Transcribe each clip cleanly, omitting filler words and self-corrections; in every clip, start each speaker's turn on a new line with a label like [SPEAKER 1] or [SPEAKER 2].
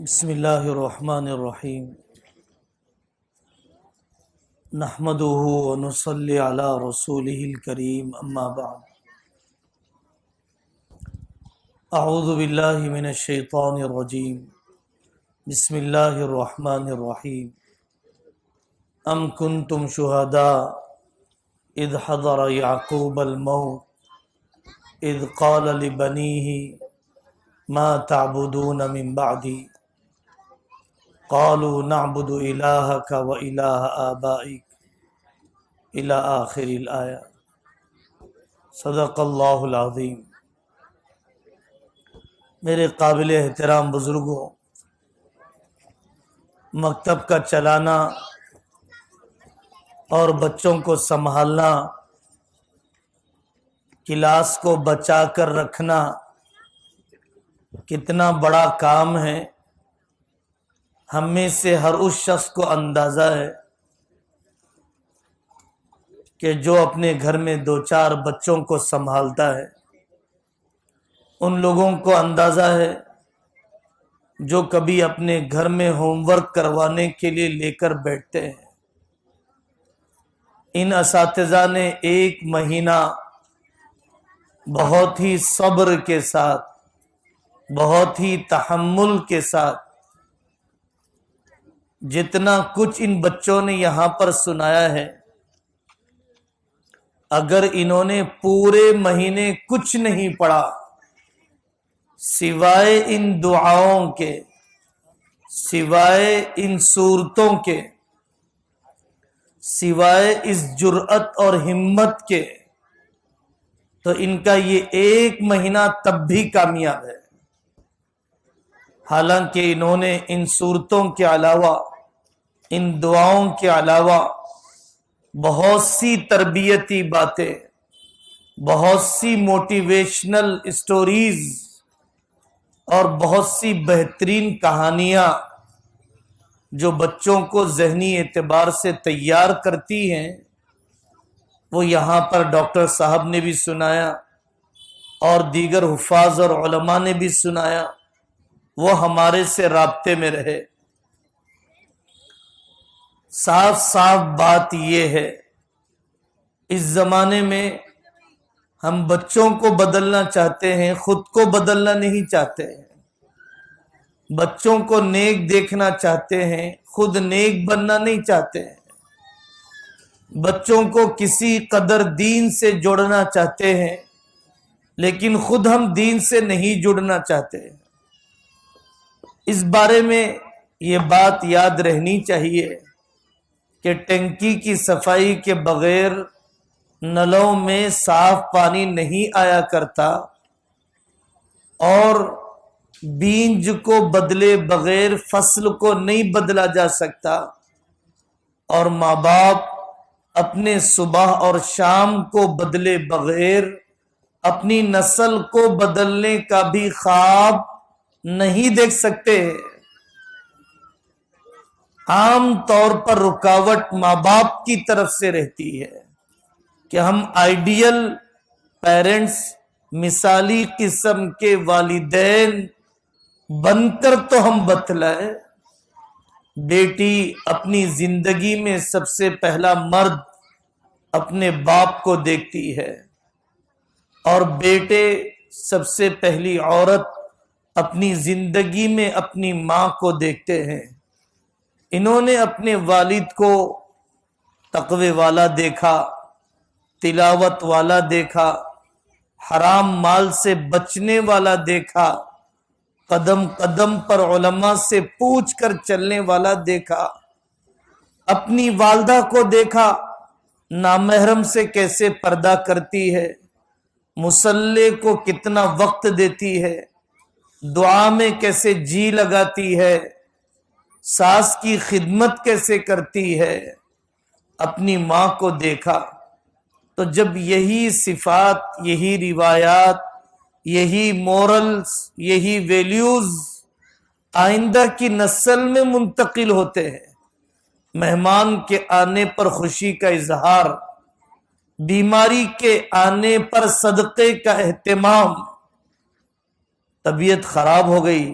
[SPEAKER 1] بسم اللہ الرحمن الرحیم نحمده ونصلی علی رسولہ الکریم اما بعد اعوذ باللہ من الشیطان الرجیم بسم اللہ الرحمن الرحیم ام کنتم شہداء اذ حضر یعقوب الموت اذ قال لبنیہ ما تعبدون من بعدی قالوا نعبد الہک و الہ آبائک الی آخر الآیہ۔ صدق اللہ العظیم۔ میرے قابل احترام بزرگوں، مکتب کا چلانا اور بچوں کو سنبھالنا، کلاس کو بچا کر رکھنا کتنا بڑا کام ہے، ہم میں سے ہر اس شخص کو اندازہ ہے کہ جو اپنے گھر میں 2-4 بچوں کو سنبھالتا ہے، ان لوگوں کو اندازہ ہے جو کبھی اپنے گھر میں ہوم ورک کروانے کے لیے لے کر بیٹھتے ہیں۔ ان اساتذہ نے 1 مہینہ بہت ہی صبر کے ساتھ، بہت ہی تحمل کے ساتھ جتنا کچھ ان بچوں نے یہاں پر سنایا ہے، اگر انہوں نے پورے مہینے کچھ نہیں پڑھا سوائے ان دعاؤں کے، سوائے ان صورتوں کے، سوائے اس جرأت اور ہمت کے، تو ان کا یہ 1 مہینہ تب بھی کامیاب ہے۔ حالانکہ انہوں نے ان صورتوں کے علاوہ، ان دعاؤں کے علاوہ بہت سی تربیتی باتیں، بہت سی موٹیویشنل اسٹوریز اور بہت سی بہترین کہانیاں جو بچوں کو ذہنی اعتبار سے تیار کرتی ہیں، وہ یہاں پر ڈاکٹر صاحب نے بھی سنایا اور دیگر حفاظ اور علماء نے بھی سنایا، وہ ہمارے سے رابطے میں رہے۔ صاف صاف بات یہ ہے، اس زمانے میں ہم بچوں کو بدلنا چاہتے ہیں، خود کو بدلنا نہیں چاہتے ہیں۔ بچوں کو نیک دیکھنا چاہتے ہیں، خود نیک بننا نہیں چاہتے ہیں۔ بچوں کو کسی قدر دین سے جوڑنا چاہتے ہیں، لیکن خود ہم دین سے نہیں جڑنا چاہتے ہیں۔ اس بارے میں یہ بات یاد رہنی چاہیے کہ ٹنکی کی صفائی کے بغیر نلوں میں صاف پانی نہیں آیا کرتا، اور بیج کو بدلے بغیر فصل کو نہیں بدلا جا سکتا، اور ماں باپ اپنے صبح اور شام کو بدلے بغیر اپنی نسل کو بدلنے کا بھی خواب نہیں دیکھ سکتے۔ عام طور پر رکاوٹ ماں باپ کی طرف سے رہتی ہے کہ ہم آئیڈیل پیرنٹس، مثالی قسم کے والدین بن کر تو ہم بتلائیں۔ بیٹی اپنی زندگی میں سب سے پہلا مرد اپنے باپ کو دیکھتی ہے، اور بیٹے سب سے پہلی عورت اپنی زندگی میں اپنی ماں کو دیکھتے ہیں۔ انہوں نے اپنے والد کو تقوی والا دیکھا، تلاوت والا دیکھا، حرام مال سے بچنے والا دیکھا، قدم قدم پر علماء سے پوچھ کر چلنے والا دیکھا۔ اپنی والدہ کو دیکھا، نامحرم سے کیسے پردہ کرتی ہے، مصلی کو کتنا وقت دیتی ہے، دعا میں کیسے جی لگاتی ہے، ساس کی خدمت کیسے کرتی ہے۔ اپنی ماں کو دیکھا تو جب یہی صفات، یہی روایات، یہی مورلز، یہی ویلیوز آئندہ کی نسل میں منتقل ہوتے ہیں، مہمان کے آنے پر خوشی کا اظہار، بیماری کے آنے پر صدقے کا اہتمام، طبیعت خراب ہو گئی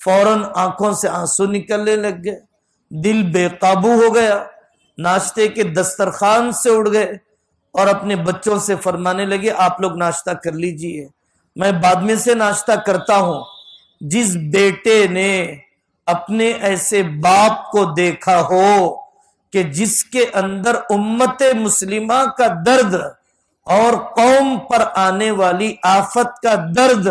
[SPEAKER 1] فوراً آنکھوں سے آنسو نکلنے لگ گئے، دل بے قابو ہو گیا، ناشتے کے دسترخوان سے اڑ گئے اور اپنے بچوں سے فرمانے لگے آپ لوگ ناشتہ کر لیجئے، میں بعد میں سے ناشتہ کرتا ہوں۔ جس بیٹے نے اپنے ایسے باپ کو دیکھا ہو کہ جس کے اندر امت مسلمہ کا درد اور قوم پر آنے والی آفت کا درد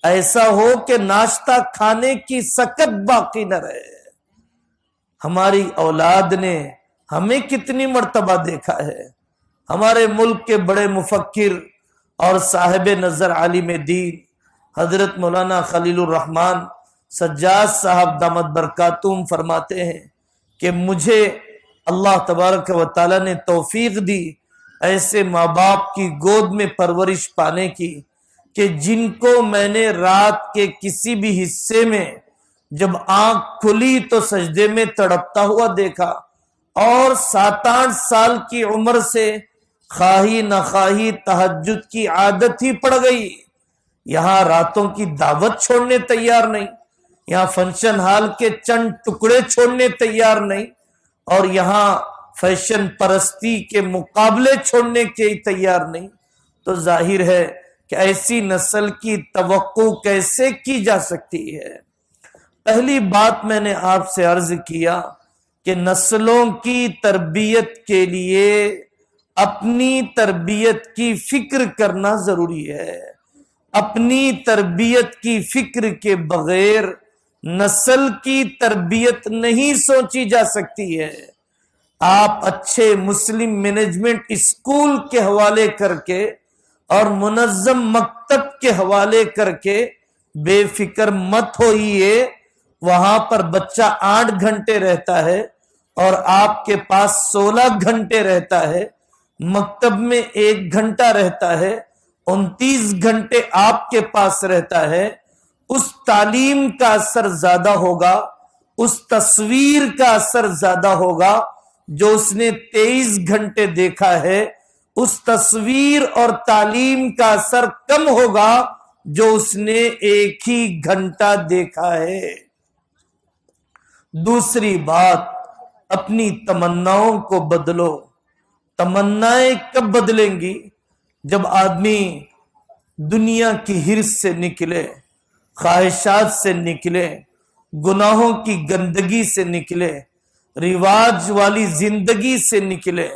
[SPEAKER 1] ایسا ہو کہ ناشتہ کھانے کی سکت باقی نہ رہے۔ ہماری اولاد نے ہمیں کتنی مرتبہ دیکھا ہے، ہمارے ملک کے بڑے مفکر اور صاحب نظر عالم دین حضرت مولانا خلیل الرحمن سجاد صاحب دامت برکاتہم فرماتے ہیں کہ مجھے اللہ تبارک و تعالی نے توفیق دی ایسے ماں باپ کی گود میں پرورش پانے کی کہ جن کو میں نے رات کے کسی بھی حصے میں جب آنکھ کھلی تو سجدے میں تڑپتا ہوا دیکھا، اور 7-8 سال کی عمر سے خواہی نخواہی تہجد کی عادت ہی پڑ گئی۔ یہاں راتوں کی دعوت چھوڑنے تیار نہیں، یہاں فنکشن ہال کے چند ٹکڑے چھوڑنے تیار نہیں، اور یہاں فیشن پرستی کے مقابلے چھوڑنے کے تیار نہیں، تو ظاہر ہے کہ ایسی نسل کی توقع کیسے کی جا سکتی ہے؟ پہلی بات میں نے آپ سے عرض کیا کہ نسلوں کی تربیت کے لیے اپنی تربیت کی فکر کرنا ضروری ہے۔ اپنی تربیت کی فکر کے بغیر نسل کی تربیت نہیں سوچی جا سکتی ہے۔ آپ اچھے مسلم مینجمنٹ اسکول کے حوالے کر کے اور منظم مکتب کے حوالے کر کے بے فکر مت ہوئیے، وہاں پر بچہ 8 گھنٹے رہتا ہے اور آپ کے پاس 16 گھنٹے رہتا ہے، مکتب میں 1 گھنٹہ رہتا ہے، 29 گھنٹے آپ کے پاس رہتا ہے۔ اس تعلیم کا اثر زیادہ ہوگا، اس تصویر کا اثر زیادہ ہوگا جو اس نے 23 گھنٹے دیکھا ہے، اس تصویر اور تعلیم کا اثر کم ہوگا جو اس نے 1 ہی گھنٹہ دیکھا ہے۔ دوسری بات، اپنی تمناؤں کو بدلو۔ تمنائیں کب بدلیں گی؟ جب آدمی دنیا کی حرص سے نکلے، خواہشات سے نکلے، گناہوں کی گندگی سے نکلے، رواج والی زندگی سے نکلے،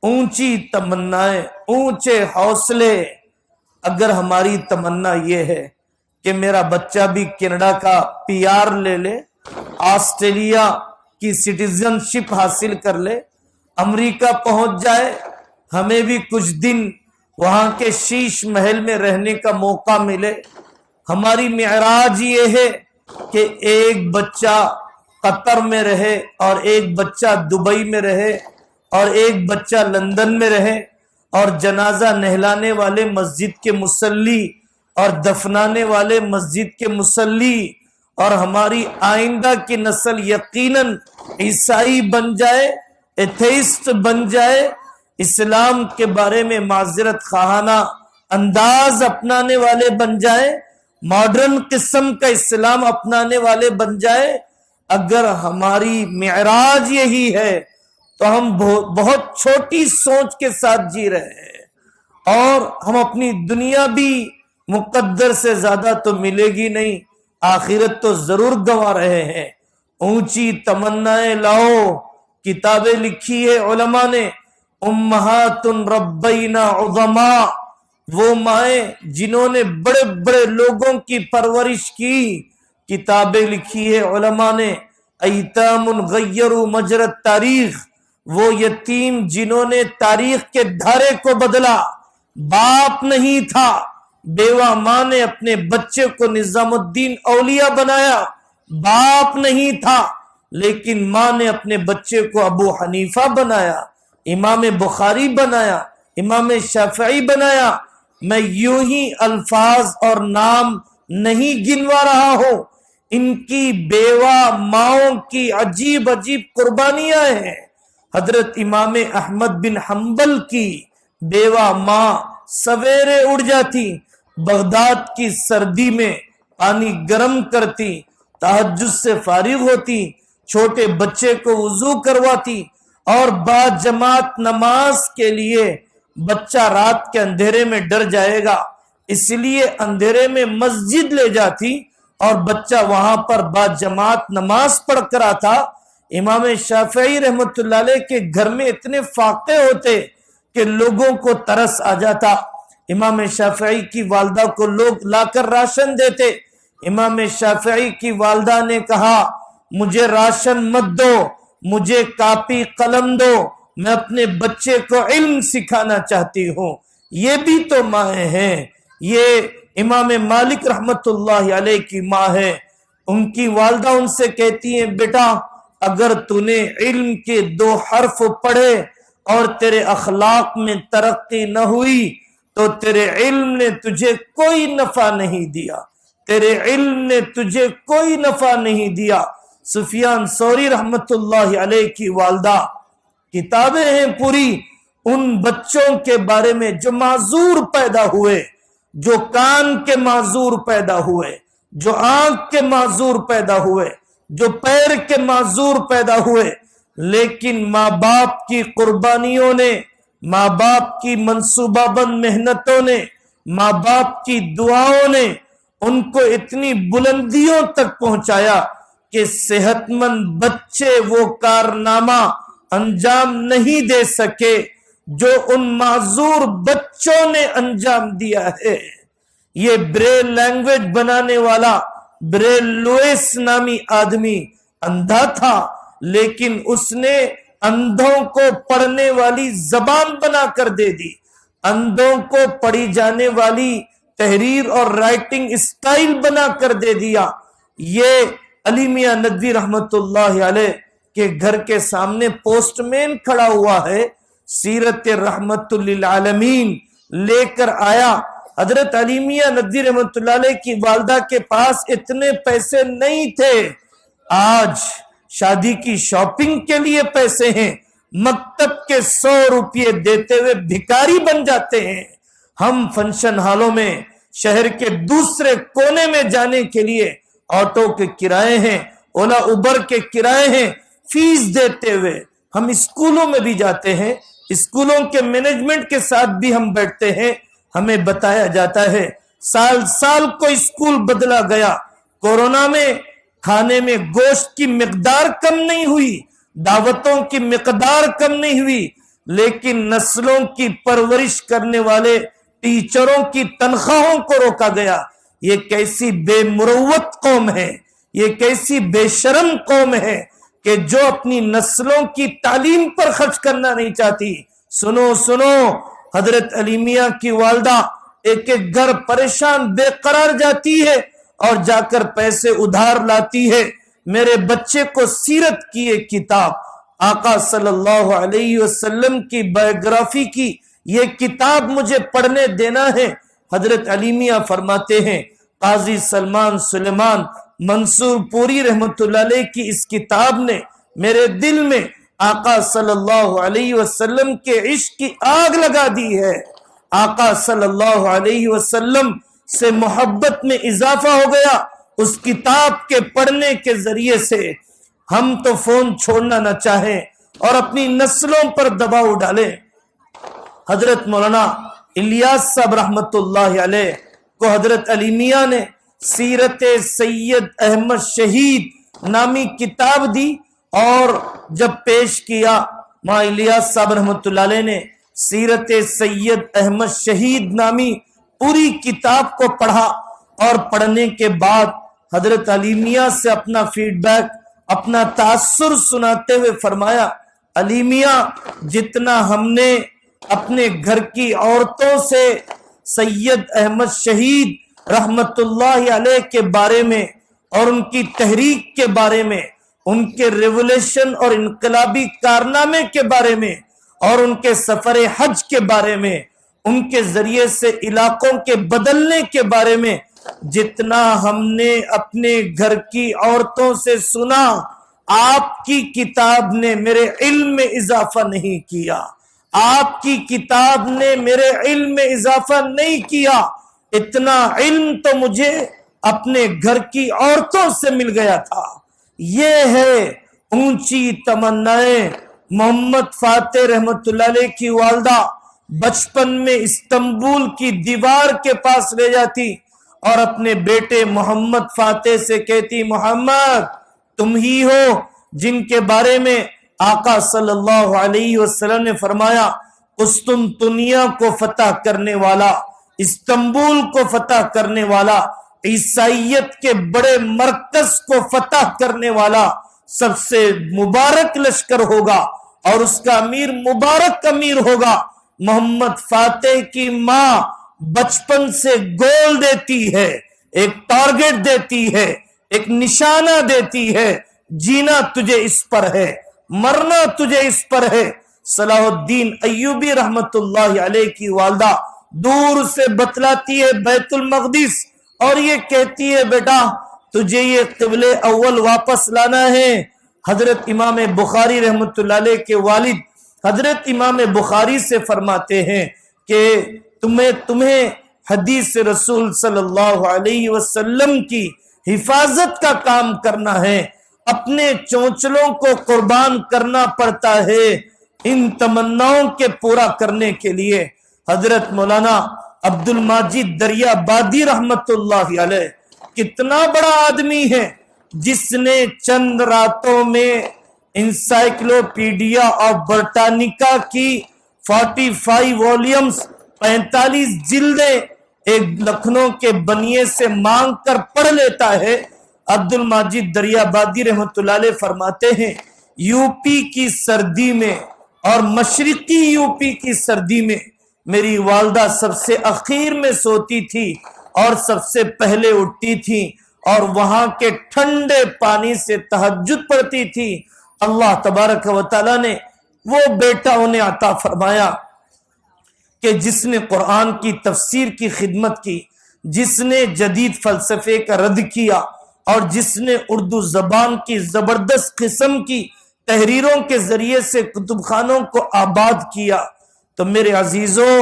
[SPEAKER 1] اونچی تمنائیں، اونچے حوصلے۔ اگر ہماری تمنا یہ ہے کہ میرا بچہ بھی کینیڈا کا پی آر لے لے، آسٹریلیا کی سٹیزن شپ حاصل کر لے، امریکہ پہنچ جائے، ہمیں بھی کچھ دن وہاں کے شیش محل میں رہنے کا موقع ملے، ہماری معراج یہ ہے کہ ایک بچہ قطر میں رہے اور ایک بچہ دبئی میں رہے اور ایک بچہ لندن میں رہے، اور جنازہ نہلانے والے مسجد کے مصلی اور دفنانے والے مسجد کے مصلی، اور ہماری آئندہ کی نسل یقیناً عیسائی بن جائے، ایتھیسٹ بن جائے، اسلام کے بارے میں معذرت خواہانہ انداز اپنانے والے بن جائے، ماڈرن قسم کا اسلام اپنانے والے بن جائے۔ اگر ہماری معراج یہی ہے تو ہم بہت چھوٹی سوچ کے ساتھ جی رہے ہیں، اور ہم اپنی دنیا بھی مقدر سے زیادہ تو ملے گی نہیں، آخرت تو ضرور گنوا رہے ہیں۔ اونچی تمنائیں لاؤ۔ کتابیں لکھی ہے علماء نے، امہات ربینا عظماء، وہ مائیں جنہوں نے بڑے بڑے لوگوں کی پرورش کی۔ کتابیں لکھی ہے علماء نے، ایتام غیروا مجرى التاریخ، وہ یتیم جنہوں نے تاریخ کے دھارے کو بدلا۔ باپ نہیں تھا، بیوہ ماں نے اپنے بچے کو نظام الدین اولیاء بنایا۔ باپ نہیں تھا لیکن ماں نے اپنے بچے کو ابو حنیفہ بنایا، امام بخاری بنایا، امام شافعی بنایا۔ میں یوں ہی الفاظ اور نام نہیں گنوا رہا ہوں، ان کی بیوہ ماؤں کی عجیب عجیب قربانیاں ہیں۔ حضرت امام احمد بن حنبل کی بیوہ ماں سویرے اڑ جاتی، بغداد کی سردی میں پانی گرم کرتی، تہجد سے فارغ ہوتی، چھوٹے بچے کو وضو کرواتی اور با جماعت نماز کے لیے بچہ رات کے اندھیرے میں ڈر جائے گا اس لیے اندھیرے میں مسجد لے جاتی اور بچہ وہاں پر با جماعت نماز پڑھ کر آتا۔ امام شافعی رحمت اللہ علیہ کے گھر میں اتنے فاقے ہوتے کہ لوگوں کو ترس آ جاتا۔ امام شافعی کی والدہ کو لوگ لا کر راشن دیتے۔ امام شافعی کی والدہ نے کہا مجھے راشن مت دو، مجھے کاپی قلم دو، میں اپنے بچے کو علم سکھانا چاہتی ہوں۔ یہ بھی تو ماں ہیں، یہ امام مالک رحمت اللہ علیہ کی ماں ہے۔ ان کی والدہ ان سے کہتی ہیں بیٹا اگر تو نے علم کے 2 حرف پڑھے اور تیرے اخلاق میں ترقی نہ ہوئی تو تیرے علم نے تجھے کوئی نفع نہیں دیا، تیرے علم نے تجھے کوئی نفع نہیں دیا۔ سفیان ثوری رحمت اللہ علیہ کی والدہ، کتابیں ہیں پوری ان بچوں کے بارے میں جو معذور پیدا ہوئے، جو کان کے معذور پیدا ہوئے، جو آنکھ کے معذور پیدا ہوئے، جو پیر کے معذور پیدا ہوئے، لیکن ماں باپ کی قربانیوں نے، ماں باپ کی منصوبہ بند محنتوں نے، ماں باپ کی دعاؤں نے ان کو اتنی بلندیوں تک پہنچایا کہ صحت مند بچے وہ کارنامہ انجام نہیں دے سکے جو ان معذور بچوں نے انجام دیا ہے۔ یہ بریل لینگویج بنانے والا بریل لوئس نامی آدمی اندھا تھا لیکن اس نے اندھوں کو پڑھنے والی زبان بنا کر دے دی، اندھوں کو پڑھی جانے والی تحریر اور رائٹنگ اسٹائل بنا کر دے دیا۔ یہ علی میاں ندوی رحمت اللہ علیہ کے گھر کے سامنے پوسٹ مین کھڑا ہوا ہے، سیرت رحمت للعالمین لے کر آیا۔ حضرت علی میاں ندوی رحمت اللہ علیہ کی والدہ کے پاس اتنے پیسے نہیں تھے، آج شادی کی شاپنگ کے لیے پیسے ہیں، مکتب کے 100 روپے دیتے ہوئے بھکاری بن جاتے ہیں۔ ہم فنکشن ہالوں میں شہر کے دوسرے کونے میں جانے کے لیے آٹو کے کرائے ہیں، اولا اوبر کے کرائے ہیں، فیس دیتے ہوئے ہم اسکولوں میں بھی جاتے ہیں، اسکولوں کے مینجمنٹ کے ساتھ بھی ہم بیٹھتے ہیں، ہمیں بتایا جاتا ہے سال سال کو اسکول بدلا گیا، کورونا میں کھانے میں گوشت کی مقدار کم نہیں ہوئی، دعوتوں کی مقدار کم نہیں ہوئی، لیکن نسلوں کی پرورش کرنے والے ٹیچروں کی تنخواہوں کو روکا گیا۔ یہ کیسی بے مروت قوم ہے، یہ کیسی بے شرم قوم ہے کہ جو اپنی نسلوں کی تعلیم پر خرچ کرنا نہیں چاہتی۔ سنو سنو، حضرت علی میاں کی والدہ ایک ایک گھر پریشان بے قرار جاتی ہے اور جا کر پیسے ادھار لاتی ہے۔ میرے بچے کو سیرت کی ایک کتاب، آقا صلی اللہ علیہ وسلم کی بایوگرافی کی یہ کتاب مجھے پڑھنے دینا ہے۔ حضرت علی میاں فرماتے ہیں قاضی سلمان سلیمان منصور پوری رحمت اللہ علیہ کی اس کتاب نے میرے دل میں آقا صلی اللہ علیہ وسلم کے عشق کی آگ لگا دی ہے۔ آقا صلی اللہ علیہ وسلم سے محبت میں اضافہ ہو گیا اس کتاب کے پڑھنے کے ذریعے سے۔ ہم تو فون چھوڑنا نہ چاہیں اور اپنی نسلوں پر دباؤ ڈالیں۔ حضرت مولانا الیاس صاحب رحمت اللہ علیہ کو حضرت علی میاں نے سیرت سید احمد شہید نامی کتاب دی اور جب پیش کیا ماں الیاس صاحب رحمت اللہ علیہ نے سیرت سید احمد شہید نامی پوری کتاب کو پڑھا اور پڑھنے کے بعد حضرت علی میاں سے اپنا فیڈ بیک، اپنا تاثر سناتے ہوئے فرمایا علی میاں جتنا ہم نے اپنے گھر کی عورتوں سے سید احمد شہید رحمت اللہ علیہ کے بارے میں اور ان کی تحریک کے بارے میں، ان کے ریولیشن اور انقلابی کارنامے کے بارے میں اور ان کے سفر حج کے بارے میں، ان کے ذریعے سے علاقوں کے بدلنے کے بارے میں جتنا ہم نے اپنے گھر کی عورتوں سے سنا، آپ کی کتاب نے میرے علم میں اضافہ نہیں کیا، آپ کی کتاب نے میرے علم میں اضافہ نہیں کیا۔ اتنا علم تو مجھے اپنے گھر کی عورتوں سے مل گیا تھا۔ یہ ہے اونچی تمنائیں محمد فاتح رحمت اللہ علیہ کی والدہ بچپن میں استنبول کی دیوار کے پاس لے جاتی اور اپنے بیٹے محمد فاتح سے کہتی، محمد تم ہی ہو جن کے بارے میں آقا صلی اللہ علیہ وسلم نے فرمایا قسطنطنیہ کو فتح کرنے والا، استنبول کو فتح کرنے والا، عیسائیت کے بڑے مرکز کو فتح کرنے والا سب سے مبارک لشکر ہوگا اور اس کا امیر مبارک امیر ہوگا۔ محمد فاتح کی ماں بچپن سے گول دیتی ہے، ایک ٹارگٹ دیتی ہے، ایک نشانہ دیتی ہے، جینا تجھے اس پر ہے، مرنا تجھے اس پر ہے۔ صلاح الدین ایوبی رحمت اللہ علیہ کی والدہ دور سے بتلاتی ہے بیت المقدس اور یہ کہتی ہے بیٹا تجھے یہ قبلہ اول واپس لانا ہے۔ حضرت امام بخاری رحمت اللہ علیہ کے والد حضرت امام بخاری سے فرماتے ہیں کہ تمہیں حدیث رسول صلی اللہ علیہ وسلم کی حفاظت کا کام کرنا ہے، اپنے چونچلوں کو قربان کرنا پڑتا ہے ان تمناؤں کے پورا کرنے کے لیے۔ حضرت مولانا عبد الماجد دریا بادی رحمت اللہ علیہ کتنا بڑا آدمی ہے جس نے چند راتوں میں انسائکلوپیڈیا آف برٹانیکا کی 45 والیومز 45 جلدیں ایک لکھنؤ کے بنیے سے مانگ کر پڑھ لیتا ہے۔ عبد الماجد دریا بادی رحمت اللہ علیہ فرماتے ہیں یو پی کی سردی میں اور مشرقی یو پی کی سردی میں میری والدہ سب سے اخیر میں سوتی تھی اور سب سے پہلے اٹھتی تھی اور وہاں کے ٹھنڈے پانی سے تہجد پڑھتی تھی۔ اللہ تبارک و تعالیٰ نے وہ بیٹا انہیں عطا فرمایا کہ جس نے قرآن کی تفسیر کی خدمت کی، جس نے جدید فلسفے کا رد کیا اور جس نے اردو زبان کی زبردست قسم کی تحریروں کے ذریعے سے کتب خانوں کو آباد کیا۔ تو میرے عزیزوں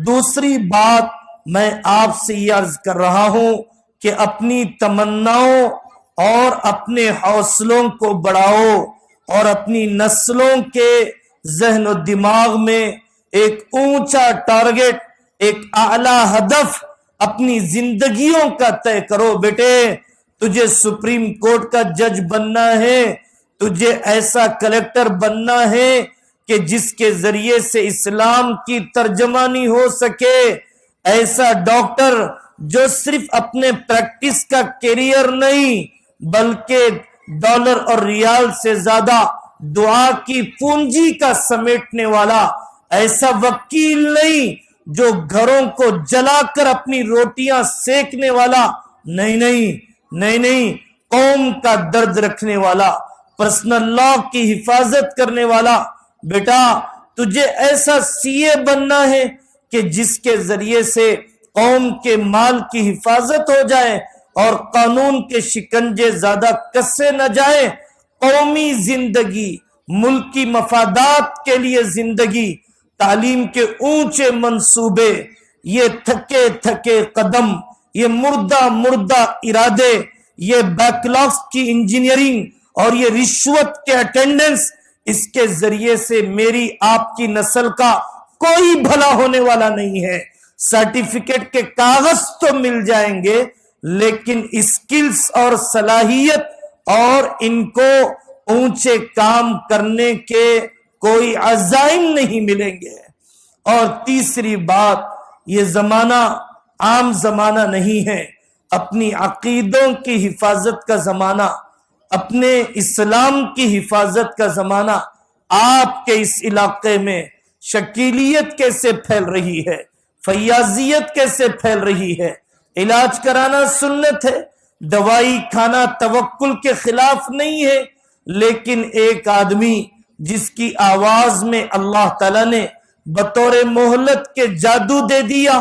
[SPEAKER 1] دوسری بات میں آپ سے یہ عرض کر رہا ہوں کہ اپنی تمناؤں اور اپنے حوصلوں کو بڑھاؤ اور اپنی نسلوں کے ذہن و دماغ میں ایک اونچا ٹارگٹ، ایک اعلیٰ ہدف اپنی زندگیوں کا طے کرو۔ بیٹے تجھے سپریم کورٹ کا جج بننا ہے، تجھے ایسا کلیکٹر بننا ہے کہ جس کے ذریعے سے اسلام کی ترجمانی ہو سکے، ایسا ڈاکٹر جو صرف اپنے پریکٹس کا کیریئر نہیں بلکہ ڈالر اور ریال سے زیادہ دعا کی پونجی کا سمیٹنے والا، ایسا وکیل نہیں جو گھروں کو جلا کر اپنی روٹیاں سیکنے والا، نہیں، قوم کا درد رکھنے والا، پرسنل لا کی حفاظت کرنے والا۔ بیٹا تجھے ایسا سی اے بننا ہے کہ جس کے ذریعے سے قوم کے مال کی حفاظت ہو جائے اور قانون کے شکنجے زیادہ کسے نہ جائے، قومی زندگی، ملکی مفادات کے لیے زندگی، تعلیم کے اونچے منصوبے، یہ تھکے تھکے قدم، یہ مردہ ارادے، یہ بیکلاگز کی انجینئرنگ اور یہ رشوت کے اٹینڈنس، اس کے ذریعے سے میری آپ کی نسل کا کوئی بھلا ہونے والا نہیں ہے۔ سرٹیفکیٹ کے کاغذ تو مل جائیں گے لیکن اسکلز اور صلاحیت اور ان کو اونچے کام کرنے کے کوئی عزائم نہیں ملیں گے۔ اور تیسری بات، یہ زمانہ عام زمانہ نہیں ہے، اپنی عقیدوں کی حفاظت کا زمانہ، اپنے اسلام کی حفاظت کا زمانہ۔ آپ کے اس علاقے میں شکیلیت کیسے پھیل رہی ہے، فیاضیت کیسے پھیل رہی ہے۔ علاج کرانا سنت ہے، دوائی کھانا توکل کے خلاف نہیں ہے، لیکن ایک آدمی جس کی آواز میں اللہ تعالیٰ نے بطور مہلت کے جادو دے دیا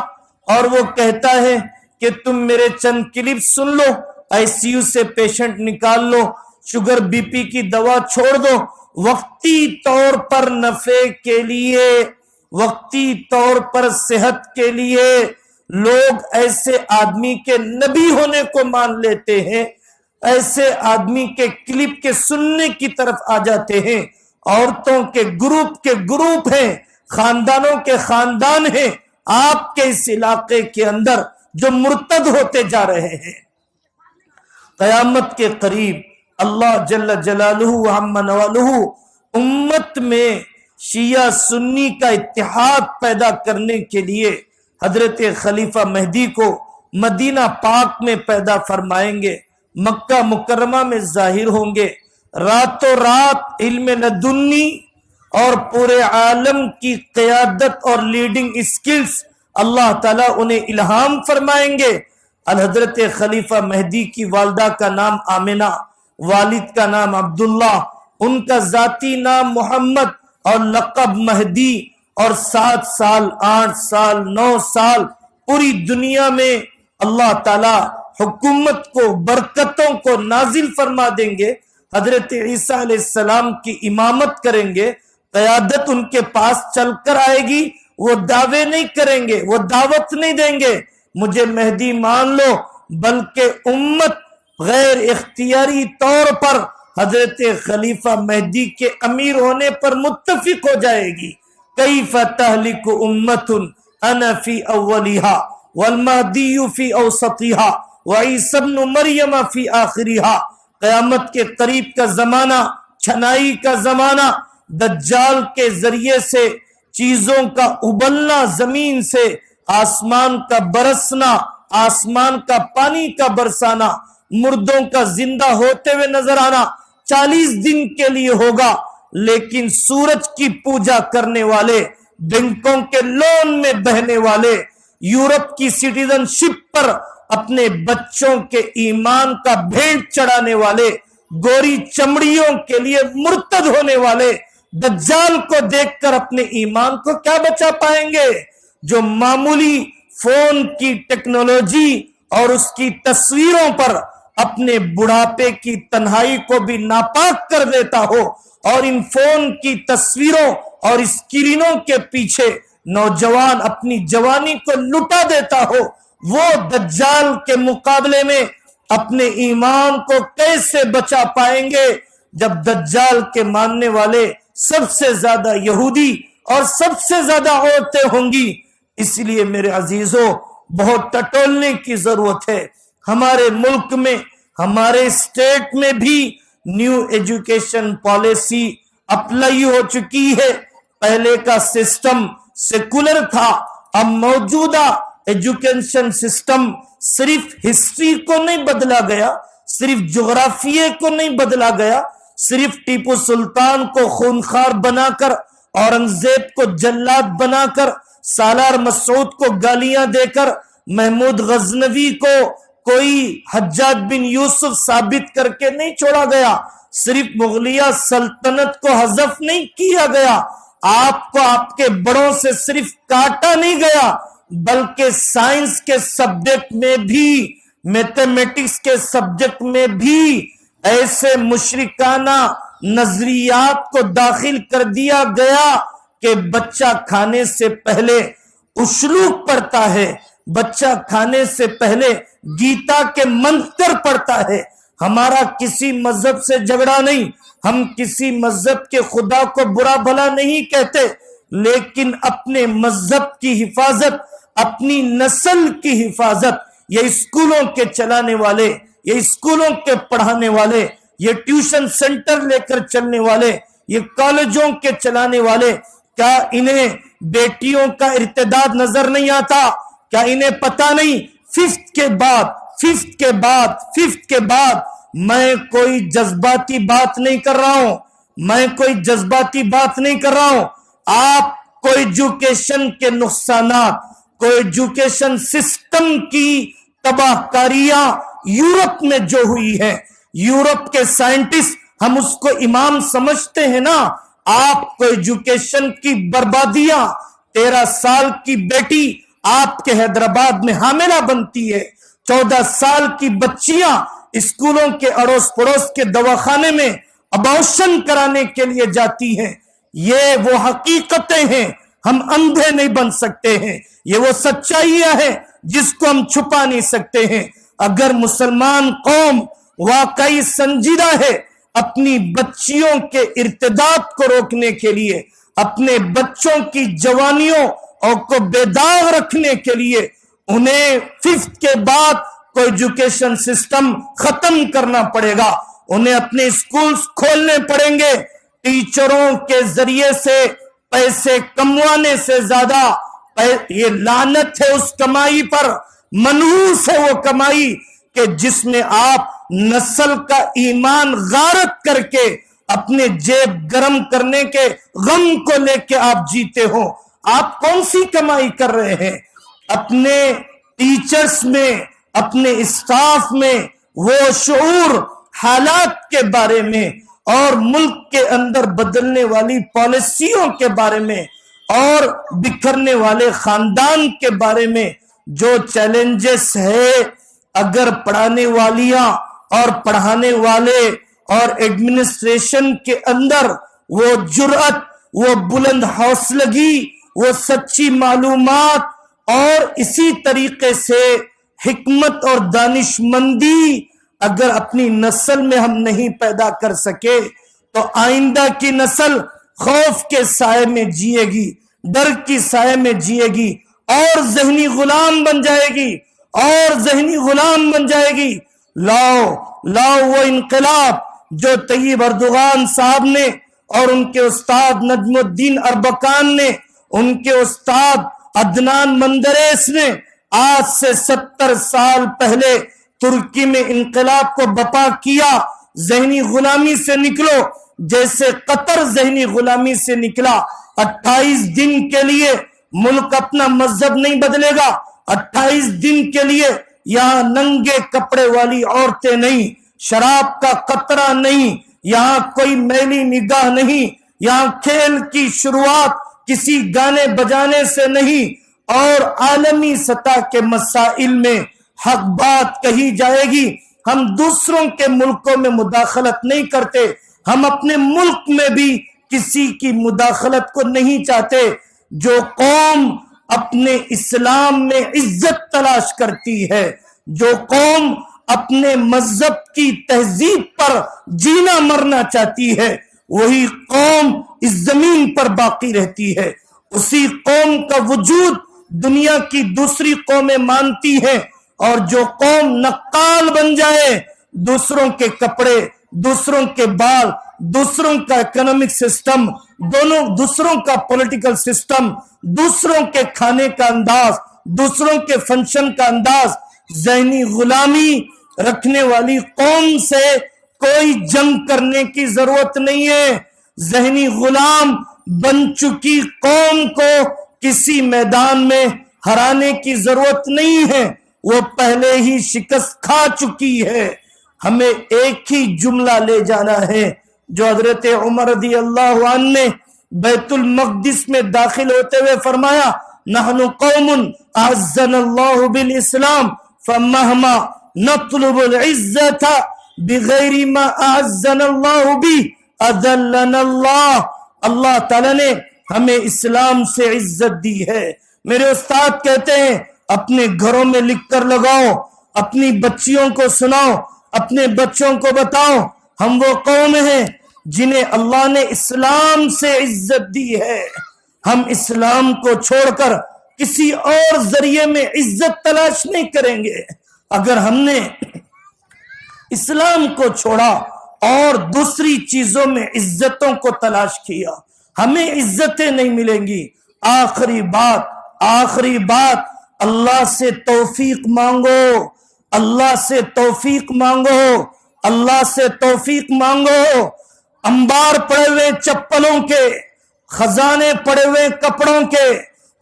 [SPEAKER 1] اور وہ کہتا ہے کہ تم میرے چند کلپ سن لو، آئی سی یو سے پیشنٹ نکال لو، شوگر بی پی کی دوا چھوڑ دو، وقتی طور پر نفع کے لیے، وقتی طور پر صحت کے لیے لوگ ایسے آدمی کے نبی ہونے کو مان لیتے ہیں، ایسے آدمی کے کلپ کے سننے کی طرف آ جاتے ہیں۔ عورتوں کے گروپ ہیں، خاندانوں کے خاندان ہیں آپ کے اس علاقے کے اندر جو مرتد ہوتے جا رہے ہیں۔ قیامت کے قریب اللہ جل جلالہ وعم نوالہ امت میں شیعہ سنی کا اتحاد پیدا کرنے کے لیے حضرت خلیفہ مہدی کو مدینہ پاک میں پیدا فرمائیں گے، مکہ مکرمہ میں ظاہر ہوں گے، راتوں رات علم لدنی اور پورے عالم کی قیادت اور لیڈنگ اسکلز اللہ تعالیٰ انہیں الہام فرمائیں گے۔ الحضرت خلیفہ مہدی کی والدہ کا نام آمنہ، والد کا نام عبداللہ، ان کا ذاتی نام محمد اور لقب مہدی، اور 7 سال 8 سال 9 سال پوری دنیا میں اللہ تعالی حکومت کو برکتوں کو نازل فرما دیں گے۔ حضرت عیسیٰ علیہ السلام کی امامت کریں گے، قیادت ان کے پاس چل کر آئے گی، وہ دعوے نہیں کریں گے، وہ دعوت نہیں دیں گے مجھے مہدی مان لو، بلکہ امت غیر اختیاری طور پر حضرت خلیفہ مہدی کے امیر ہونے پر متفق ہو جائے گی۔ کیف تہلک امت انا فی اولہا والمہدی فی اوسطہا وعیسی ابن مریم فی آخرہا۔ قیامت کے قریب کا زمانہ، چھنائی کا زمانہ، دجال کے ذریعے سے چیزوں کا ابلنا، زمین سے آسمان کا برسنا، آسمان کا پانی کا برسانا، مردوں کا زندہ ہوتے ہوئے نظر آنا 40 دن کے لیے ہوگا، لیکن سورج کی پوجا کرنے والے، بینکوں کے لون میں بہنے والے، یورپ کی سٹیزن شپ پر اپنے بچوں کے ایمان کا بھیٹ چڑھانے والے، گوری چمڑیوں کے لیے مرتد ہونے والے دجال کو دیکھ کر اپنے ایمان کو کیا بچا پائیں گے؟ جو معمولی فون کی ٹیکنالوجی اور اس کی تصویروں پر اپنے بڑھاپے کی تنہائی کو بھی ناپاک کر دیتا ہو، اور ان فون کی تصویروں اور اسکرینوں کے پیچھے نوجوان اپنی جوانی کو لٹا دیتا ہو، وہ دجال کے مقابلے میں اپنے ایمان کو کیسے بچا پائیں گے جب دجال کے ماننے والے سب سے زیادہ یہودی اور سب سے زیادہ عورتیں ہوں گی؟ اس لیے میرے عزیزوں بہت ٹٹولنے کی ضرورت ہے۔ ہمارے ملک میں، ہمارے اسٹیٹ میں بھی نیو ایجوکیشن پالیسی اپلائی ہو چکی ہے۔ پہلے کا سسٹم سیکولر تھا، اب موجودہ ایجوکیشن سسٹم صرف ہسٹری کو نہیں بدلا گیا، صرف جغرافیے کو نہیں بدلا گیا، صرف ٹیپو سلطان کو خونخوار بنا کر، اورنگزیب کو جلاد بنا کر، سالار مسعود کو گالیاں دے کر، محمود غزنوی کو کوئی حجاج بن یوسف ثابت کر کے نہیں چھوڑا گیا، صرف مغلیہ سلطنت کو حذف نہیں کیا گیا، آپ کو آپ کے بڑوں سے صرف کاٹا نہیں گیا، بلکہ سائنس کے سبجیکٹ میں بھی، میتھمیٹکس کے سبجیکٹ میں بھی ایسے مشرکانہ نظریات کو داخل کر دیا گیا کہ بچہ کھانے سے پہلے اشلوک پڑھتا ہے، بچہ کھانے سے پہلے گیتا کے منتر پڑھتا ہے۔ ہمارا کسی مذہب سے جھگڑا نہیں، ہم کسی مذہب کے خدا کو برا بھلا نہیں کہتے، لیکن اپنے مذہب کی حفاظت، اپنی نسل کی حفاظت یہ اسکولوں کے چلانے والے، یہ اسکولوں کے پڑھانے والے، یہ ٹیوشن سینٹر لے کر چلنے والے، یہ کالجوں کے چلانے والے، کیا انہیں بیٹیوں کا ارتداد نظر نہیں آتا؟ کیا انہیں پتا نہیں ففتھ کے بعد میں کوئی جذباتی بات نہیں کر رہا ہوں، میں کوئی جذباتی بات نہیں کر رہا ہوں، آپ کو ایجوکیشن کے نقصانات، کو ایجوکیشن سسٹم کی تباہ کاریاں یورپ میں جو ہوئی ہے، یورپ کے سائنٹسٹ ہم اس کو امام سمجھتے ہیں نا، آپ کو ایجوکیشن کی بربادیاں، 13 سال کی بیٹی آپ کے حیدرآباد میں حاملہ بنتی ہے، 14 سال کی بچیاں اسکولوں کے اڑوس پڑوس کے دواخانے میں ابارشن کرانے کے لیے جاتی ہیں۔ یہ وہ حقیقتیں ہیں، ہم اندھے نہیں بن سکتے ہیں، یہ وہ سچائیاں ہیں جس کو ہم چھپا نہیں سکتے ہیں۔ اگر مسلمان قوم واقعی سنجیدہ ہے اپنی بچیوں کے ارتداد کو روکنے کے لیے، اپنے بچوں کی جوانیوں اور کو بیدار رکھنے کے لیے، انہیں 5th کے بعد کو ایجوکیشن سسٹم ختم کرنا پڑے گا، انہیں اپنے سکولز کھولنے پڑیں گے۔ ٹیچروں کے ذریعے سے پیسے کموانے سے زیادہ یہ لعنت ہے اس کمائی پر، منحوس ہے وہ کمائی کہ جس میں آپ نسل کا ایمان غارت کر کے اپنے جیب گرم کرنے کے غم کو لے کے آپ جیتے ہو۔ آپ کون سی کمائی کر رہے ہیں؟ اپنے ٹیچرز میں، اپنے اسٹاف میں وہ شعور حالات کے بارے میں اور ملک کے اندر بدلنے والی پالیسیوں کے بارے میں اور بکھرنے والے خاندان کے بارے میں جو چیلنجز ہے، اگر پڑھانے والیاں اور پڑھانے والے اور ایڈمنسٹریشن کے اندر وہ جرأت، وہ بلند حوصلگی، وہ سچی معلومات اور اسی طریقے سے حکمت اور دانش مندی اگر اپنی نسل میں ہم نہیں پیدا کر سکے تو آئندہ کی نسل خوف کے سائے میں جیے گی، ڈر کی سائے میں جیے گی اور ذہنی غلام بن جائے گی، اور ذہنی غلام بن جائے گی۔ لاؤ وہ انقلاب جو طیب اردوغان صاحب نے اور ان کے استاد نجم الدین اربکان نے، ان کے استاد عدنان مندریس نے آج سے 70 سال پہلے ترکی میں انقلاب کو بپا کیا۔ ذہنی غلامی سے نکلو، جیسے قطر ذہنی غلامی سے نکلا۔ 28 دن کے لیے ملک اپنا مذہب نہیں بدلے گا، 28 دن کے لیے یہاں ننگے کپڑے والی عورتیں نہیں، شراب کا قطرہ نہیں، یہاں کوئی میلی نگاہ نہیں، یہاں کھیل کی شروعات کسی گانے بجانے سے نہیں، اور عالمی سطح کے مسائل میں حق بات کہی جائے گی۔ ہم دوسروں کے ملکوں میں مداخلت نہیں کرتے، ہم اپنے ملک میں بھی کسی کی مداخلت کو نہیں چاہتے۔ جو قوم اپنے اسلام میں عزت تلاش کرتی ہے، جو قوم اپنے مذہب کی تہذیب پر جینا مرنا چاہتی ہے، وہی قوم اس زمین پر باقی رہتی ہے۔ اسی قوم کا وجود دنیا کی دوسری قومیں مانتی ہیں، اور جو قوم نقال بن جائے، دوسروں کے کپڑے، دوسروں کے بال، دوسروں کا اکنامک سسٹم، دوسروں کا پولیٹیکل سسٹم، دوسروں کے کھانے کا انداز، دوسروں کے فنکشن کا انداز، ذہنی غلامی رکھنے والی قوم سے کوئی جنگ کرنے کی ضرورت نہیں ہے۔ ذہنی غلام بن چکی قوم کو کسی میدان میں ہرانے کی ضرورت نہیں ہے، وہ پہلے ہی شکست کھا چکی ہے۔ ہمیں ایک ہی جملہ لے جانا ہے جو حضرت عمر رضی اللہ عنہ نے بیت المقدس میں داخل ہوتے ہوئے فرمایا، نحن قوم اعزنا اللہ بالاسلام فمہما نطلب العزت بغیر ما اعزنا اللہ بھی اذلنا اللہ۔ اللہ تعالیٰ نے ہمیں اسلام سے عزت دی ہے۔ میرے استاد کہتے ہیں اپنے گھروں میں لکھ کر لگاؤ، اپنی بچیوں کو سناؤ، اپنے بچوں کو بتاؤ، ہم وہ قوم ہیں جنہیں اللہ نے اسلام سے عزت دی ہے۔ ہم اسلام کو چھوڑ کر کسی اور ذریعے میں عزت تلاش نہیں کریں گے۔ اگر ہم نے اسلام کو چھوڑا اور دوسری چیزوں میں عزتوں کو تلاش کیا، ہمیں عزتیں نہیں ملیں گی۔ آخری بات اللہ سے توفیق مانگو، اللہ سے توفیق مانگو، اللہ سے توفیق مانگو۔ انبار پڑے ہوئے چپلوں کے، خزانے پڑے ہوئے کپڑوں کے،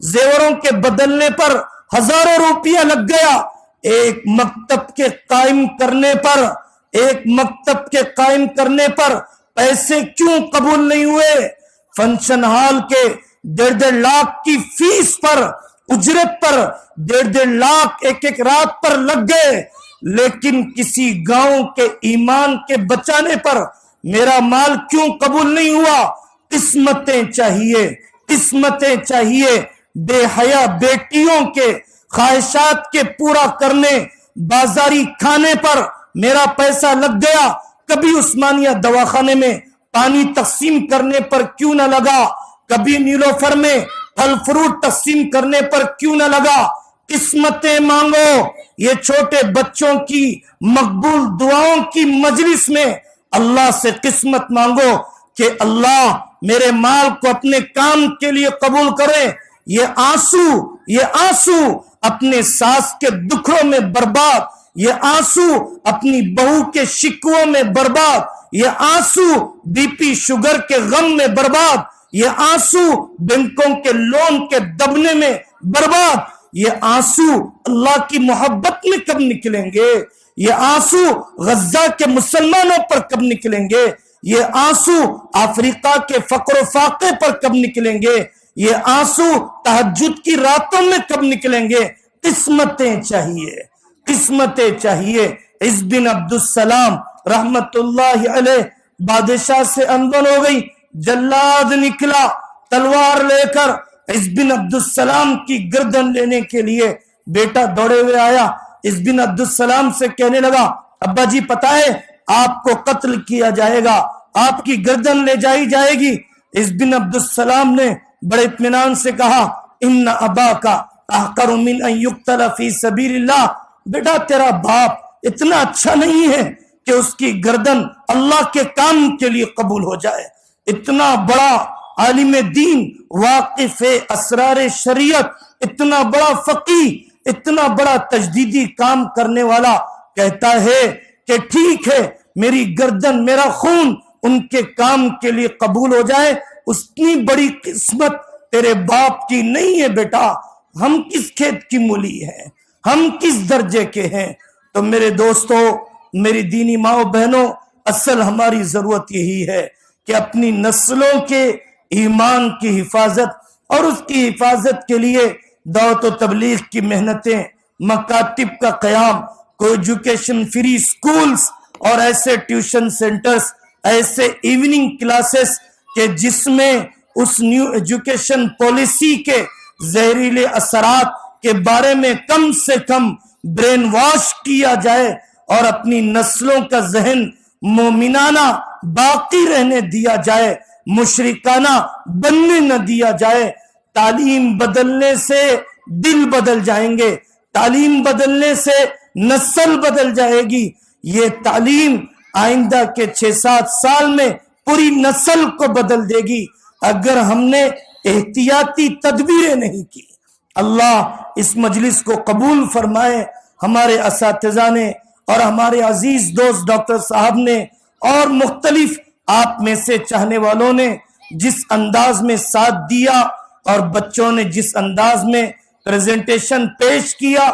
[SPEAKER 1] زیوروں کے بدلنے پر ہزاروں روپیہ لگ گیا، ایک مکتب کے قائم کرنے پر پیسے کیوں قبول نہیں ہوئے؟ فنکشن ہال کے 1.5 لاکھ کی فیس پر، اجرت پر 1.5 لاکھ ایک رات پر لگ گئے، لیکن کسی گاؤں کے ایمان کے بچانے پر میرا مال کیوں قبول نہیں ہوا؟ قسمتیں چاہیے بے حیا بیٹیوں کے خواہشات کے پورا کرنے، بازاری کھانے پر میرا پیسہ لگ گیا، کبھی عثمانیہ دواخانے میں پانی تقسیم کرنے پر کیوں نہ لگا، کبھی نیلوفر میں پھل فروٹ تقسیم کرنے پر کیوں نہ لگا۔ قسمتیں مانگو، یہ چھوٹے بچوں کی مقبول دعاؤں کی مجلس میں اللہ سے قسمت مانگو کہ اللہ میرے مال کو اپنے کام کے لیے قبول کرے۔ یہ آنسو اپنے ساس کے دکھڑوں میں برباد، یہ آنسو اپنی بہو کے شکووں میں برباد، یہ آنسو بی پی شوگر کے غم میں برباد، یہ آنسو بینکوں کے لون کے دبنے میں برباد، یہ آنسو اللہ کی محبت میں کب نکلیں گے؟ یہ آنسو غزہ کے مسلمانوں پر کب نکلیں گے؟ یہ آنسو افریقہ کے فقر و فاقے پر کب نکلیں گے؟ یہ آنسو تہجد کی راتوں میں کب نکلیں گے؟ قسمتیں چاہیے۔ عز بن عبدالسلام رحمت اللہ علیہ بادشاہ سے انبن ہو گئی، جلاد نکلا تلوار لے کر عز بن عبدالسلام کی گردن لینے کے لیے۔ بیٹا دوڑے ہوئے آیا، عز بن عبدالسلام سے کہنے لگا، ابا جی پتہ ہے آپ کو قتل کیا جائے گا، آپ کی گردن لے جائی جائے گی۔ عز بن عبدالسلام نے بڑے اطمینان سے کہا، ان اباک احقر من ان یقتل فی سبیل اللہ، بیٹا تیرا باپ اتنا اچھا نہیں ہے کہ اس کی گردن اللہ کے کام کے لیے قبول ہو جائے۔ اتنا بڑا عالم دین، واقف اسرار شریعت، اتنا بڑا فقیہ، اتنا بڑا تجدیدی کام کرنے والا کہتا ہے کہ ٹھیک ہے میری گردن، میرا خون ان کے کام کے لیے قبول ہو جائے، اتنی بڑی قسمت تیرے باپ کی نہیں ہے بیٹا۔ ہم کس کھیت کی مولی ہیں، ہم کس درجے کے ہیں؟ تو میرے دوستو، میری دینی ماں بہنوں، اصل ہماری ضرورت یہی ہے کہ اپنی نسلوں کے ایمان کی حفاظت اور اس کی حفاظت کے لیے دعوت و تبلیغ کی محنتیں، مکاتب کا قیام، کو ایجوکیشن فری سکولز اور ایسے ٹیوشن سینٹرز، ایسے ایوننگ کلاسز کہ جس میں اس نیو ایجوکیشن پالیسی کے زہریلے اثرات کے بارے میں کم سے کم برین واش کیا جائے اور اپنی نسلوں کا ذہن مومنانہ باقی رہنے دیا جائے، مشرکانہ بننے نہ دیا جائے۔ تعلیم بدلنے سے دل بدل جائیں گے، تعلیم بدلنے سے نسل بدل جائے گی۔ یہ تعلیم آئندہ کے 6-7 سال میں پوری نسل کو بدل دے گی اگر ہم نے احتیاطی تدبیریں نہیں کی۔ اللہ اس مجلس کو قبول فرمائے۔ ہمارے اساتذہ نے اور ہمارے عزیز دوست ڈاکٹر صاحب نے اور مختلف آپ میں سے چاہنے والوں نے جس انداز میں ساتھ دیا اور بچوں نے جس انداز میں پریزنٹیشن پیش کیا،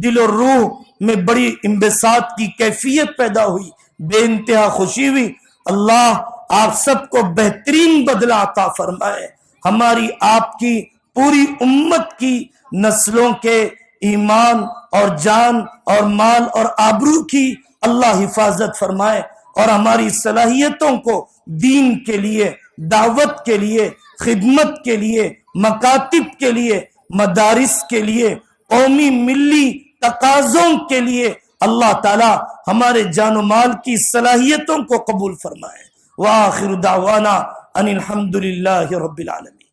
[SPEAKER 1] دل و روح میں بڑی انبساط کی کیفیت پیدا ہوئی، بے انتہا خوشی ہوئی۔ اللہ آپ سب کو بہترین بدلہ عطا فرمائے، ہماری آپ کی پوری امت کی نسلوں کے ایمان اور جان اور مال اور آبرو کی اللہ حفاظت فرمائے، اور ہماری صلاحیتوں کو دین کے لیے، دعوت کے لیے، خدمت کے لیے، مکاتب کے لیے، مدارس کے لیے، قومی ملی تقاضوں کے لیے اللہ تعالی ہمارے جان و مال کی صلاحیتوں کو قبول فرمائے۔ وآخر دعوانا ان الحمد للہ رب العالمین۔